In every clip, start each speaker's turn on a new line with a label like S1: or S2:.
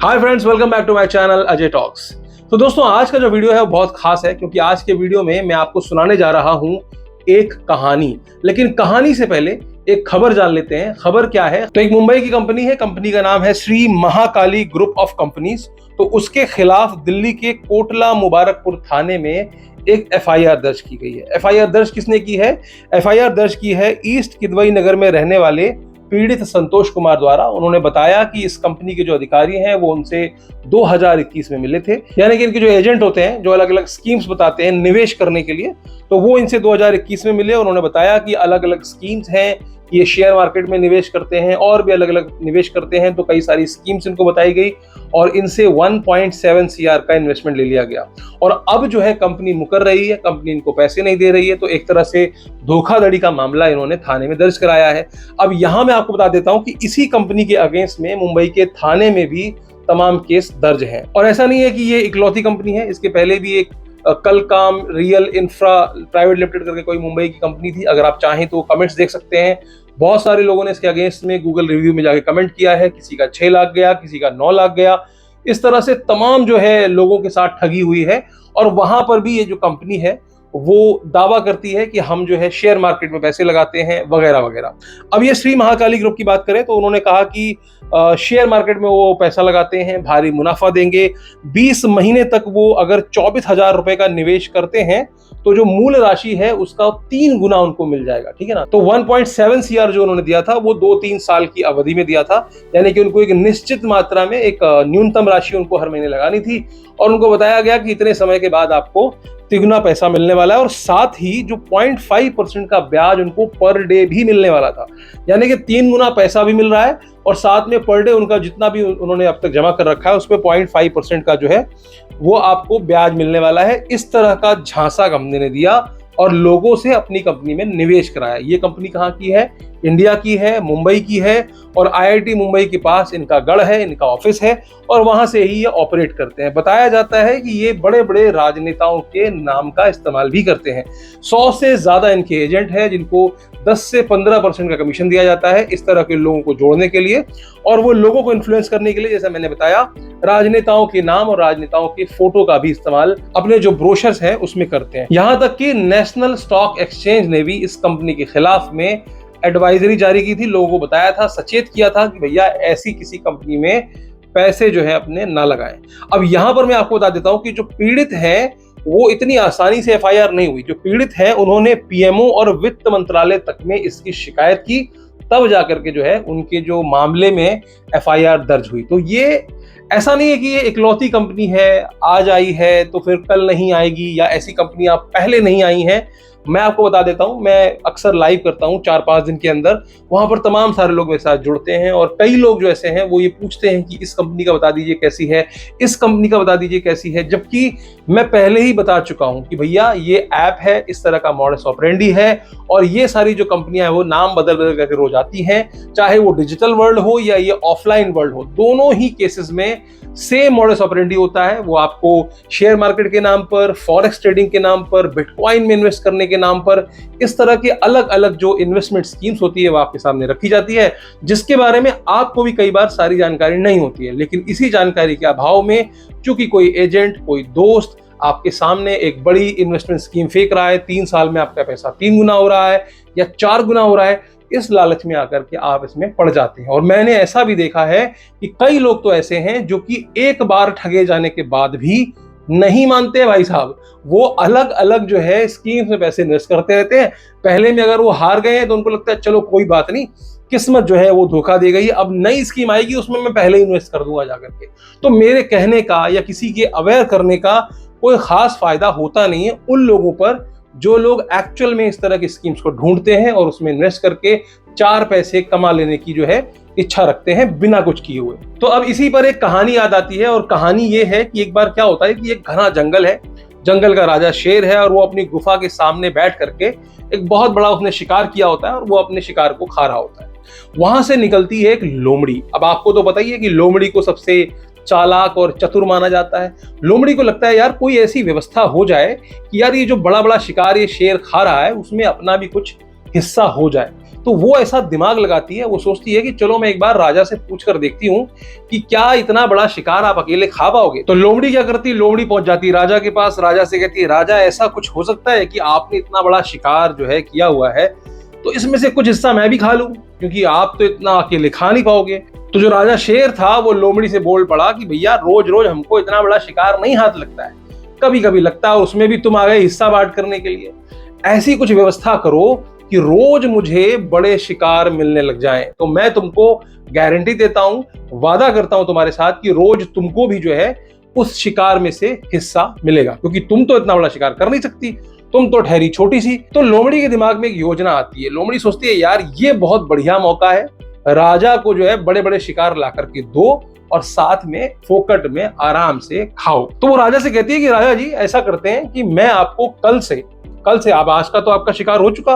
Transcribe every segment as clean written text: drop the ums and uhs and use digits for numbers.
S1: Hi friends, welcome back to my channel Ajay talks. तो दोस्तों, आज का जो वीडियो है वो बहुत खास है क्योंकि आज के वीडियो में मैं आपको सुनाने जा रहा हूं एक कहानी। लेकिन कहानी से पहले एक खबर जान लेते हैं। खबर क्या है? तो एक मुंबई की कंपनी है, कंपनी का नाम है Shri Mahakali group of companies. तो उसके खिलाफ दिल्ली के कोटला मुबारकपुर थाने में एक एफआईआर दर्ज की गई है। एफआईआर दर्ज किसने की है? एफआईआर दर्ज की है ईस्ट किदवई नगर में रहने वाले पीड़ित संतोष कुमार द्वारा। उन्होंने बताया कि इस कंपनी के जो अधिकारी हैं वो उनसे 2021 में मिले थे। यानी कि इनके जो एजेंट होते हैं जो अलग अलग स्कीम्स बताते हैं निवेश करने के लिए, तो वो इनसे 2021 में मिले। उन्होंने बताया कि अलग अलग स्कीम्स हैं, ये शेयर मार्केट में निवेश करते हैं और भी अलग अलग निवेश करते हैं। तो कई सारी स्कीम्स इनको बताई गई और इनसे 1.7 CR का इन्वेस्टमेंट ले लिया गया। और अब जो है कंपनी मुकर रही है, कंपनी इनको पैसे नहीं दे रही है। तो एक तरह से धोखाधड़ी का मामला इन्होंने थाने में दर्ज कराया है। अब यहां मैं आपको बता देता हूं कि इसी कंपनी के अगेंस्ट में मुंबई के थाने में भी तमाम केस दर्ज हैं। और ऐसा नहीं है कि ये इकलौती कंपनी है, इसके पहले भी एक कलकाम रियल इंफ्रा प्राइवेट लिमिटेड करके कोई मुंबई की कंपनी थी। अगर आप चाहें तो कमेंट्स देख सकते हैं। बहुत सारे लोगों ने इसके अगेंस्ट में गूगल रिव्यू में जाके कमेंट किया है। किसी का 6 लाख गया, किसी का 9 लाख गया। इस तरह से तमाम जो है लोगों के साथ ठगी हुई है। और वहां पर भी ये जो कंपनी है वो दावा करती है कि हम जो है शेयर मार्केट में पैसे लगाते हैं वगैरह वगैरह। अब ये श्री महाकाली ग्रुप की बात करें तो उन्होंने कहा कि शेयर मार्केट में वो पैसा लगाते हैं, भारी मुनाफा देंगे। 20 महीने तक वो अगर 24,000 रुपए का निवेश करते हैं तो जो मूल राशि है उसका 3 गुना उनको मिल जाएगा। ठीक है ना? तो 1.7 CR जो उन्होंने दिया था वो 2-3 साल की अवधि में दिया था। यानी कि उनको एक निश्चित मात्रा में एक न्यूनतम राशि उनको हर महीने लगानी थी और उनको बताया गया कि इतने समय के बाद आपको तिगुना पैसा मिलने वाला है। और साथ ही जो 0.5% का ब्याज उनको पर डे भी मिलने वाला था। यानी कि 3 गुना पैसा भी मिल रहा है और साथ में पर डे उनका जितना भी उन्होंने अब तक जमा कर रखा है उस पर 0.5% का जो है वो आपको ब्याज मिलने वाला है। इस तरह का झांसा कंपनी ने दिया और लोगों से अपनी कंपनी में निवेश कराया। ये कंपनी कहाँ की है? इंडिया की है, मुंबई की है। और IIT मुंबई के पास इनका गढ़ है, इनका ऑफिस है और वहां से ही ये ऑपरेट करते हैं। बताया जाता है कि ये बड़े बड़े राजनेताओं के नाम का इस्तेमाल भी करते हैं। 100 से ज्यादा इनके एजेंट हैं जिनको 10 से 15% का कमीशन दिया जाता है इस तरह के लोगों को जोड़ने के लिए और वो लोगों को इन्फ्लुएंस करने के लिए। जैसा मैंने बताया, राजनेताओं के नाम और राजनेताओं के फोटो का भी इस्तेमाल अपने जो ब्रोशर्स हैं उसमें करते हैं। यहां तक कि नेशनल स्टॉक एक्सचेंज ने भी इस कंपनी के खिलाफ में एडवाइजरी जारी की थी। लोगों को बताया था, सचेत किया था कि भैया ऐसी किसी कंपनी में पैसे जो है अपने ना लगाएं। अब यहां पर मैं आपको बता देता हूं कि जो पीड़ित हैं वो इतनी आसानी से FIR नहीं हुई। जो पीड़ित हैं उन्होंने PMO और वित्त मंत्रालय तक में इसकी शिकायत की, तब जाकर के जो है उनके जो मामले में FIR दर्ज हुई। तो ये ऐसा नहीं है कि ये इकलौती कंपनी है, आज आई है तो फिर कल नहीं आएगी, या ऐसी कंपनियां पहले नहीं आई हैं। मैं आपको बता देता हूं, मैं अक्सर लाइव करता हूं 4-5 दिन के अंदर। वहां पर तमाम सारे लोग मेरे साथ जुड़ते हैं और कई लोग जो ऐसे हैं वो ये पूछते हैं कि इस कंपनी का बता दीजिए कैसी है, इस कंपनी का बता दीजिए कैसी है। जबकि मैं पहले ही बता चुका हूं कि भैया ये ऐप है, इस तरह का मॉडस ऑपरेंडी है और ये सारी जो कंपनियां हैं वो नाम बदल बदल करके रोज आती हैं। चाहे वो डिजिटल वर्ल्ड हो या ये ऑफलाइन वर्ल्ड हो, दोनों ही केसेस में सेम मॉडस ऑपरेंडी होता है। वो आपको शेयर मार्केट के नाम पर, फॉरेक्स ट्रेडिंग के नाम पर, बिटकॉइन में इन्वेस्ट करने के नाम पर, इस तरह के अलग अलग जो इन्वेस्टमेंट स्कीम्स होती है वो आपके सामने रखी जाती है, जिसके बारे में आपको भी कई बार सारी जानकारी नहीं होती है। लेकिन इसी जानकारी के अभाव में चूंकि कोई एजेंट, कोई दोस्त आपके सामने एक बड़ी इन्वेस्टमेंट स्कीम फेंक रहा है, 3 साल में आपका पैसा 3 गुना हो रहा है या 4 गुना हो रहा है, इस लालच में आकर के आप इसमें पड़ जाते हैं। और मैंने ऐसा भी देखा है कि कई लोग तो ऐसे हैं जो कि एक बार ठगे जाने के बाद भी नहीं मानते भाई साहब। वो अलग अलग जो है स्कीम्स में पैसे इन्वेस्ट करते रहते हैं। पहले में अगर वो हार गए हैं तो उनको लगता है चलो कोई बात नहीं, किस्मत जो है वो धोखा दे गई, अब नई स्कीम आएगी उसमें मैं पहले इन्वेस्ट कर दूंगा जाकर के। तो मेरे कहने का या किसी के अवेयर करने का कोई खास फायदा होता नहीं है उन लोगों पर जो लोग एक्चुअल में इस तरह की स्कीम्स को ढूंढते हैं और उसमें इन्वेस्ट करके 4 पैसे कमा लेने की जो है इच्छा रखते हैं बिना कुछ किए हुए। तो अब इसी पर एक कहानी याद आती है और कहानी ये है कि एक बार क्या होता है कि एक घना जंगल है, जंगल का राजा शेर है और वो अपनी गुफा के सामने बैठ करके एक बहुत बड़ा उसने शिकार किया होता है और वो अपने शिकार को खा रहा होता है। वहां से निकलती है एक लोमड़ी। अब आपको तो पता ही है कि लोमड़ी को सबसे चालाक और चतुर माना जाता है। लोमड़ी को लगता है यार कोई ऐसी व्यवस्था हो जाए कि यार ये जो बड़ा बड़ा शिकार ये शेर खा रहा है उसमें अपना भी कुछ हिस्सा हो जाए। तो वो ऐसा दिमाग लगाती है, वो सोचती है कि चलो मैं एक बार राजा से पूछ कर देखती हूँ कि क्या इतना बड़ा शिकार आप अकेले खा पाओगे। तो लोमड़ी क्या करती है, लोमड़ी पहुंच जाती है राजा के पास, राजा से कहती है राजा ऐसा कुछ हो सकता है कि आपने इतना बड़ा शिकार जो है किया हुआ है, तो इसमें से कुछ हिस्सा मैं भी खा लूं, क्योंकि आप तो इतना अकेले खा नहीं पाओगे। तो जो राजा शेर था वो लोमड़ी से बोल पड़ा कि भैया रोज रोज हमको इतना बड़ा शिकार नहीं हाथ लगता है, कभी कभी लगता है, उसमें भी तुम आ गए हिस्सा बांट करने के लिए। ऐसी कुछ व्यवस्था करो कि रोज मुझे बड़े शिकार मिलने लग जाएं, तो मैं तुमको गारंटी देता हूं, वादा करता हूं तुम्हारे साथ कि रोज तुमको भी जो है उस शिकार में से हिस्सा मिलेगा, क्योंकि तुम तो इतना बड़ा शिकार कर नहीं सकती, तुम तो ठहरी छोटी सी। तो लोमड़ी के दिमाग में एक योजना आती है। लोमड़ी सोचती है यार ये बहुत बढ़िया मौका है, राजा को जो है बड़े बड़े शिकार ला करके दो और साथ में फोकट में आराम से खाओ। तो वो राजा से कहती है कि राजा जी ऐसा करते हैं कि मैं आपको कल से आप, आज का तो आपका शिकार हो चुका,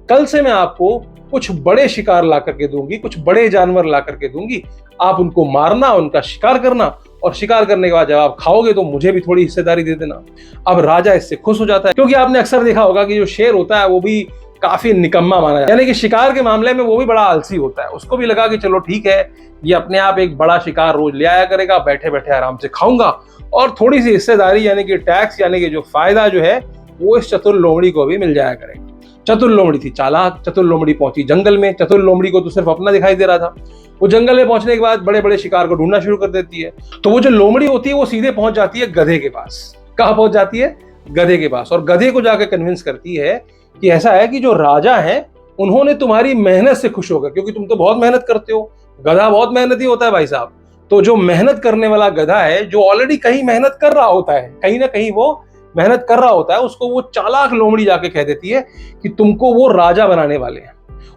S1: कल से मैं आपको कुछ बड़े शिकार ला करके दूंगी, कुछ बड़े जानवर ला करके दूंगी, आप उनको मारना, उनका शिकार करना, और शिकार करने के बाद जब आप खाओगे तो मुझे भी थोड़ी हिस्सेदारी दे देना। अब राजा इससे खुश हो जाता है, क्योंकि आपने अक्सर देखा होगा कि जो शेर होता है वो भी काफी निकम्मा माना जाता है, यानी कि शिकार के मामले में वो भी बड़ा आलसी होता है। उसको भी लगा कि चलो ठीक है, ये अपने आप एक बड़ा शिकार रोज ले आया करेगा, बैठे बैठे आराम से खाऊंगा, और थोड़ी सी हिस्सेदारी यानी कि टैक्स यानी कि जो फायदा जो है वो इस चतुर लोमड़ी को भी मिल जाया करेगा। चतुर लोमड़ी थी चालाक, चतुर लोमड़ी पहुंची जंगल में। चतुर लोमड़ी को तो सिर्फ अपना दिखाई दे रहा था। वो जंगल में पहुंचने के बाद बड़े बड़े शिकार को ढूंढना शुरू कर देती है। तो वो जो लोमड़ी होती है वो सीधे पहुंच जाती है गधे के पास। कहाँ पहुंच जाती है? गधे के पास। और गधे को जाकर कन्विंस करती है कि ऐसा है कि जो राजा है उन्होंने तुम्हारी मेहनत से खुश होकर, क्योंकि तुम तो बहुत मेहनत करते हो, गधा बहुत मेहनती होता है भाई साहब, तो जो मेहनत करने वाला गधा है, जो ऑलरेडी कहीं मेहनत कर रहा होता है, कहीं ना कहीं वो मेहनत कर रहा होता है, उसको वो चालाक लोमड़ी जाके कह देती है कि तुमको वो राजा बनाने वाले हैं।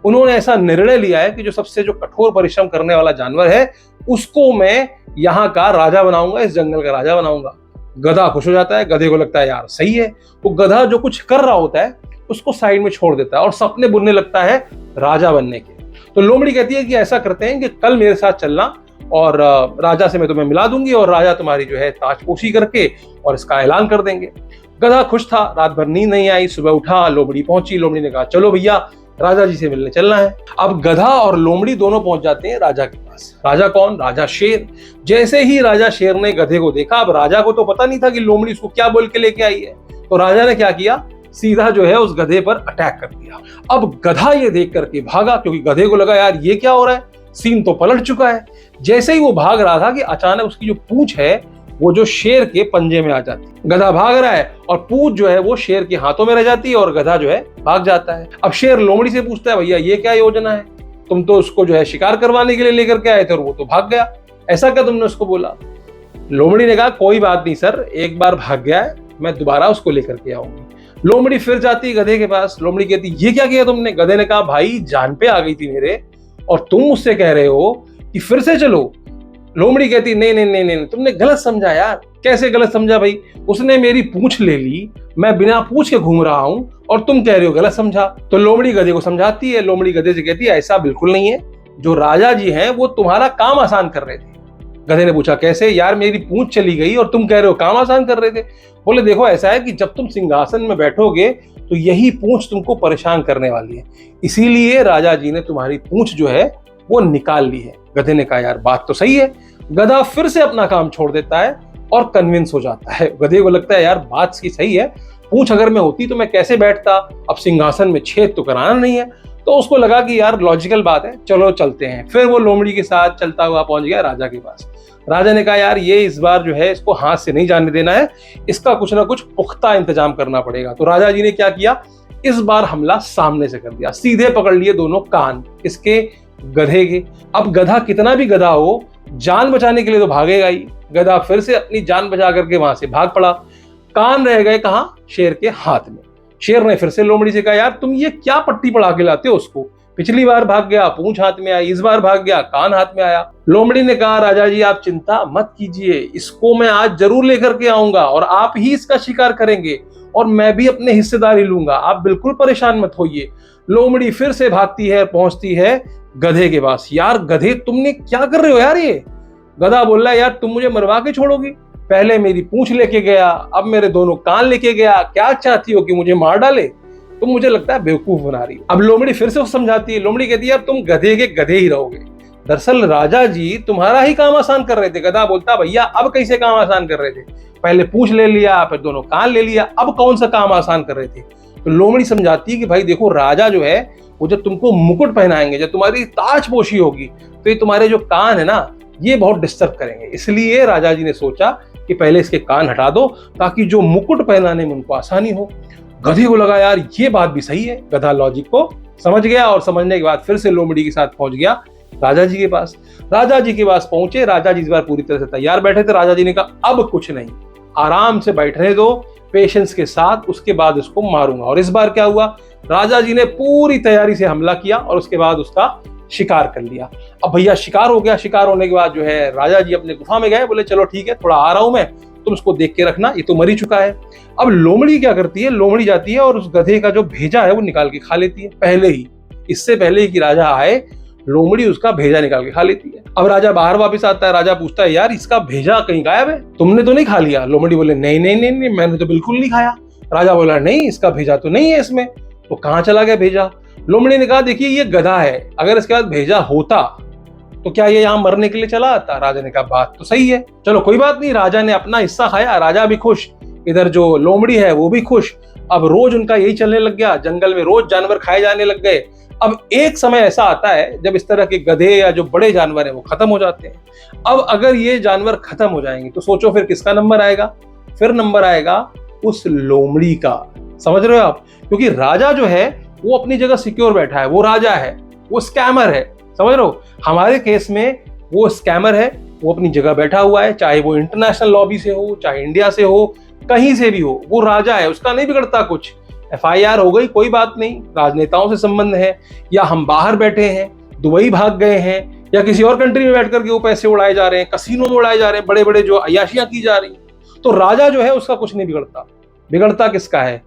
S1: उन्होंने ऐसा निर्णय लिया है कि जो सबसे जो कठोर परिश्रम करने वाला जानवर है उसको मैं यहाँ का राजा बनाऊंगा, इस जंगल का राजा बनाऊंगा। गधा खुश हो जाता है, गधे को लगता है यार सही है। वो गधा जो कुछ कर रहा होता है उसको साइड में छोड़ देता है और सपने बुनने लगता है राजा बनने के। तो लोमड़ी कहती है कि ऐसा करते हैं कि कल मेरे साथ चलना और राजा से मैं तुम्हें मिला दूंगी और राजा तुम्हारी जो है ताजपोशी करके और इसका ऐलान कर देंगे। गधा खुश था, रात भर नींद नहीं आई, सुबह उठा, लोमड़ी पहुंची। लोमड़ी ने कहा चलो भैया राजा जी से मिलने चलना है। अब गधा और लोमड़ी दोनों पहुंच जाते हैं राजा के पास। राजा कौन? राजा शेर। जैसे ही राजा शेर ने गधे को देखा, अब राजा को तो पता नहीं था कि लोमड़ी उसको क्या बोल के लेके आई है, तो राजा ने क्या किया, सीधा जो है उस गधे पर अटैक कर दिया। अब गधा ये देख करके भागा, क्योंकि गधे को लगा यार ये क्या हो रहा है, सीन तो पलट चुका है। जैसे ही वो भाग रहा था कि अचानक उसकी जो पूंछ है वो जो शेर के पंजे में आ जाती है। गधा भाग रहा है और पूंछ जो है वो शेर के हाथों में रह जाती है और गधा जो है भाग जाता है। अब शेर लोमड़ी से पूछता है भैया ये क्या योजना है, तुम तो उसको जो है शिकार करवाने के लिए लेकर के आए थे और वो तो भाग गया, ऐसा क्या तुमने उसको बोला? लोमड़ी ने कहा कोई बात नहीं सर, एक बार भाग गया है, मैं दोबारा उसको लेकर के आऊंगी। लोमड़ी फिर जाती है गधे के पास। लोमड़ी कहती ये क्या किया तुमने? गधे ने कहा भाई जान पे आ गई थी मेरे और तुम मुझसे कह रहे हो कि फिर से चलो। लोमड़ी कहती नहीं नहीं नहीं नहीं, तुमने गलत समझा यार। कैसे गलत समझा भाई? उसने मेरी पूंछ ले ली, मैं बिना पूंछ के घूम रहा हूं और तुम कह रहे हो गलत समझा। तो लोमड़ी गधे को समझाती है। लोमड़ी गधे से कहती है ऐसा बिल्कुल नहीं है, जो राजा जी हैं वो तुम्हारा काम आसान कर रहे थे। गधे ने पूछा कैसे? यार मेरी पूंछ चली गई और तुम कह रहे हो काम आसान कर रहे थे। बोले देखो ऐसा है कि जब तुम सिंहासन में बैठोगे तो यही पूंछ तुमको परेशान करने वाली है, इसीलिए राजा जी ने तुम्हारी पूंछ जो है वो निकाल ली है। गधे ने कहा यार बात तो सही है। गधा फिर से अपना काम छोड़ देता है और कन्विंस हो जाता है। गधे को लगता है यार बात की सही है, पूंछ अगर मैं होती तो मैं कैसे बैठता, अब सिंहासन में छेद तो कराना नहीं है। तो उसको लगा कि यार लॉजिकल बात है, चलो चलते हैं। फिर वो लोमड़ी के साथ चलता हुआ पहुंच गया राजा के पास। राजा ने कहा यार ये इस बार जो है इसको हाथ से नहीं जाने देना है, इसका कुछ ना कुछ पुख्ता इंतजाम करना पड़ेगा। तो राजा जी ने क्या किया, इस बार हमला सामने से कर दिया। सीधे पकड़ लिए दोनों कान, इसके गधे के। अब गधा कितना भी गधा हो, जान बचाने के लिए तो भागेगा ही। गधा फिर से अपनी जान बचा करके वहां से भाग पड़ा। कान रह गए कहां? शेर के हाथ में। शेर ने फिर से लोमड़ी से कहा यार तुम ये क्या पट्टी पड़ा के लाते हो उसको, पिछली बार भाग गया पूंछ हाथ में आई, इस बार भाग गया कान हाथ में आया। लोमड़ी ने कहा राजा जी आप चिंता मत कीजिए, इसको मैं आज जरूर लेकर के आऊंगा और आप ही इसका शिकार करेंगे और मैं भी अपने हिस्सेदारी लूंगा, आप बिल्कुल परेशान मत होइए। लोमड़ी फिर से भागती है, पहुंचती है गधे के पास। यार गधे तुमने क्या कर रहे हो यार? ये गधा बोल रहा है यार तुम मुझे मरवा के छोड़ोगी, पहले मेरी पूंछ लेके गया, अब मेरे दोनों कान लेके गया, क्या चाहती हो कि मुझे मार डाले? तुम मुझे लगता है बेवकूफ बना रही हो। अब लोमड़ी फिर से समझाती है। लोमड़ी कहती है यार तुम गधे के गधे ही रहोगे। दरअसल राजा जी तुम्हारा ही काम आसान कर रहे थे। गधा बोलता भैया अब कैसे काम आसान कर रहे थे, पहले पूंछ ले लिया, फिर दोनों कान ले लिया, अब कौन सा काम आसान कर रहे थे। तो लोमड़ी समझाती है कि भाई देखो राजा जो है वो जब तुमको मुकुट पहनाएंगे, जब तुम्हारी ताजपोशी होगी, तो ये तुम्हारे जो कान है ना ये बहुत डिस्टर्ब करेंगे। इसलिए राजा जी ने सोचा कि पहले इसके कान हटा दो ताकि जो मुकुट पहनाने में उनको आसानी हो। गधे को लगा यार ये बात भी सही है। गधा लॉजिक को समझ गया और समझने के बाद फिर से लोमड़ी के साथ पहुंच गया राजा जी के पास। राजा जी के पास पहुंचे। राजा जी इस बार पूरी तरह से तैयार बैठे थे। राजा जी ने कहा अब कुछ नहीं, आराम से बैठने दो पेशेंस के साथ, उसके बाद इसको मारूंगा। और इस बार क्या हुआ, राजा जी ने पूरी तैयारी से हमला किया और उसके बाद उसका शिकार कर लिया। अब भैया शिकार हो गया। शिकार होने के बाद जो है राजा जी अपने गुफा में गए, बोले चलो ठीक है थोड़ा आ रहा हूं मैं, तुम उसको देख के रखना, ये तो मर ही चुका है। अब लोमड़ी क्या करती है, लोमड़ी जाती है और उस गधे का जो भेजा है वो निकाल के खा लेती है। पहले ही, इससे पहले ही कि राजा आए, लोमड़ी उसका भेजा निकाल के खा लेती है। अब राजा बाहर वापस आता है। राजा पूछता है यार इसका भेजा कहीं गायब है, तुमने तो नहीं खा लिया? लोमड़ी बोले नहीं नहीं नहीं नहीं, मैंने तो बिल्कुल नहीं खाया। राजा बोला नहीं इसका भेजा तो नहीं है इसमें, तो कहाँ चला गया भेजा? लोमड़ी ने कहा देखिए ये गधा है, अगर इसके बाद भेजा होता तो क्या ये यहाँ मरने के लिए चला आता? राजा ने कहा बात तो सही है, चलो कोई बात नहीं। राजा ने अपना हिस्सा खाया, राजा भी खुश, इधर जो लोमड़ी है वो भी खुश। अब रोज उनका यही चलने लग गया, जंगल में रोज जानवर खाए जाने लग गए। अब एक समय ऐसा आता है जब इस तरह के गधे या जो बड़े जानवर हैं वो खत्म हो जाते हैं। अब अगर ये जानवर खत्म हो जाएंगे तो सोचो फिर किसका नंबर आएगा? फिर नंबर आएगा उस लोमड़ी का। समझ रहे हो आप? क्योंकि राजा जो है वो अपनी जगह सिक्योर बैठा है, वो राजा है, वो स्कैमर है। समझ रहे हो? हमारे केस में वो स्कैमर है, वो अपनी जगह बैठा हुआ है, चाहे वो इंटरनेशनल लॉबी से हो, चाहे इंडिया से हो, कहीं से भी हो, वो राजा है, उसका नहीं बिगड़ता कुछ। FIR हो गई कोई बात नहीं, राजनेताओं से संबंध है, या हम बाहर बैठे हैं, दुबई भाग गए हैं, या किसी और कंट्री में बैठ करके वो पैसे उड़ाए जा रहे हैं, कसीनो में उड़ाए जा रहे हैं, बड़े बड़े जो अय्याशियां की जा रही हैं, तो राजा जो है उसका कुछ नहीं बिगड़ता। बिगड़ता किसका है?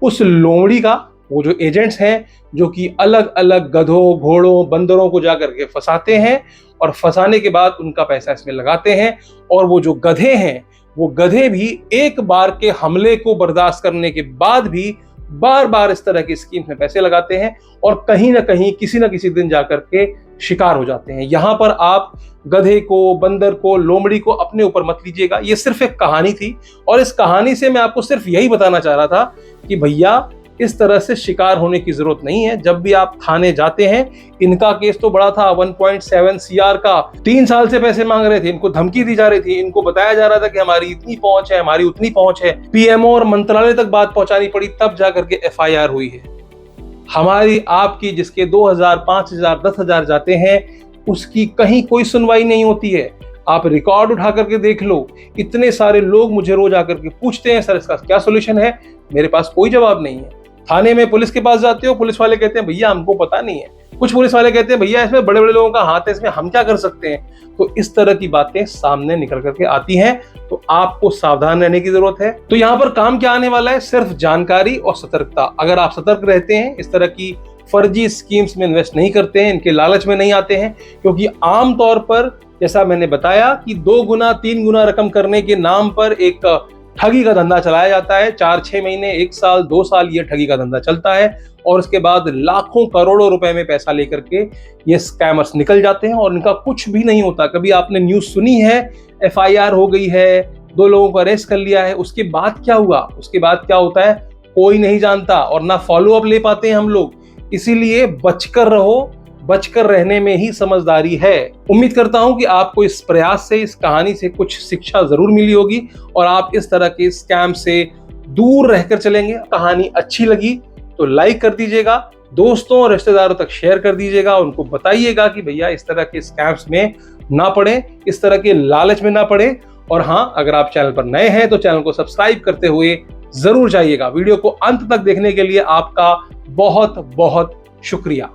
S1: उस लोमड़ी का। वो जो एजेंट्स हैं जो कि अलग अलग गधों, घोड़ों, बंदरों को जाकर के फंसाते हैं और फंसाने के बाद उनका पैसा इसमें लगाते हैं। और वो जो गधे हैं, वो गधे भी एक बार के हमले को बर्दाश्त करने के बाद भी बार बार इस तरह की स्कीम में पैसे लगाते हैं और कहीं ना कहीं किसी ना किसी दिन जाकर के शिकार हो जाते हैं। यहां पर आप गधे को, बंदर को, लोमड़ी को अपने ऊपर मत लीजिएगा। ये सिर्फ एक कहानी थी और इस कहानी से मैं आपको सिर्फ यही बताना चाह रहा था कि भैया इस तरह से शिकार होने की जरूरत नहीं है। जब भी आप थाने जाते हैं, इनका केस तो बड़ा था 1.7 CR का, 3 साल से पैसे मांग रहे थे, इनको धमकी दी जा रही थी, इनको बताया जा रहा था कि हमारी इतनी पहुंच है, हमारी उतनी पहुंच है, PMO और मंत्रालय तक बात पहुंचानी पड़ी, तब जाकर के FIR हुई है। हमारी आपकी जिसके 2000, 5000, 10,000 जाते हैं, उसकी कहीं कोई सुनवाई नहीं होती है। आप रिकॉर्ड उठा करके देख लो, इतने सारे लोग मुझे रोज आकर के पूछते हैं सर इसका क्या सोल्यूशन है, मेरे पास कोई जवाब नहीं है। थाने में पुलिस के पास जाते हो, पुलिस वाले कहते हैं भैया हमको पता नहीं है, कुछ पुलिस वाले कहते हैं भैया इसमें बड़े बड़े लोगों का हाथ है, इसमें हम क्या कर सकते हैं। तो इस तरह की बातें सामने निकल करके आती हैं, तो आपको सावधान रहने की जरूरत है। तो यहाँ पर काम क्या आने वाला है? सिर्फ जानकारी और सतर्कता। अगर आप सतर्क रहते हैं, इस तरह की फर्जी स्कीम्स में इन्वेस्ट नहीं करते हैं, इनके लालच में नहीं आते हैं, क्योंकि आमतौर पर जैसा मैंने बताया कि 2 गुना 3 गुना रकम करने के नाम पर एक ठगी का धंधा चलाया जाता है। 4-6 महीने, 1 साल, 2 साल ये ठगी का धंधा चलता है और उसके बाद लाखों करोड़ों रुपए में पैसा लेकर के ये स्कैमर्स निकल जाते हैं और इनका कुछ भी नहीं होता। कभी आपने न्यूज सुनी है FIR हो गई है, 2 लोगों को अरेस्ट कर लिया है, उसके बाद क्या हुआ, उसके बाद क्या होता है कोई नहीं जानता और ना फॉलो अप ले पाते हैं हम लोग। इसीलिए बचकर रहो, बचकर रहने में ही समझदारी है। उम्मीद करता हूं कि आपको इस प्रयास से, इस कहानी से कुछ शिक्षा जरूर मिली होगी और आप इस तरह के स्कैम से दूर रहकर चलेंगे। कहानी अच्छी लगी तो लाइक कर दीजिएगा, दोस्तों और रिश्तेदारों तक शेयर कर दीजिएगा, उनको बताइएगा कि भैया इस तरह के स्कैम्स में ना पड़े, इस तरह के लालच में ना पड़े। और हाँ, अगर आप चैनल पर नए हैं तो चैनल को सब्सक्राइब करते हुए जरूर जाइएगा। वीडियो को अंत तक देखने के लिए आपका बहुत बहुत शुक्रिया।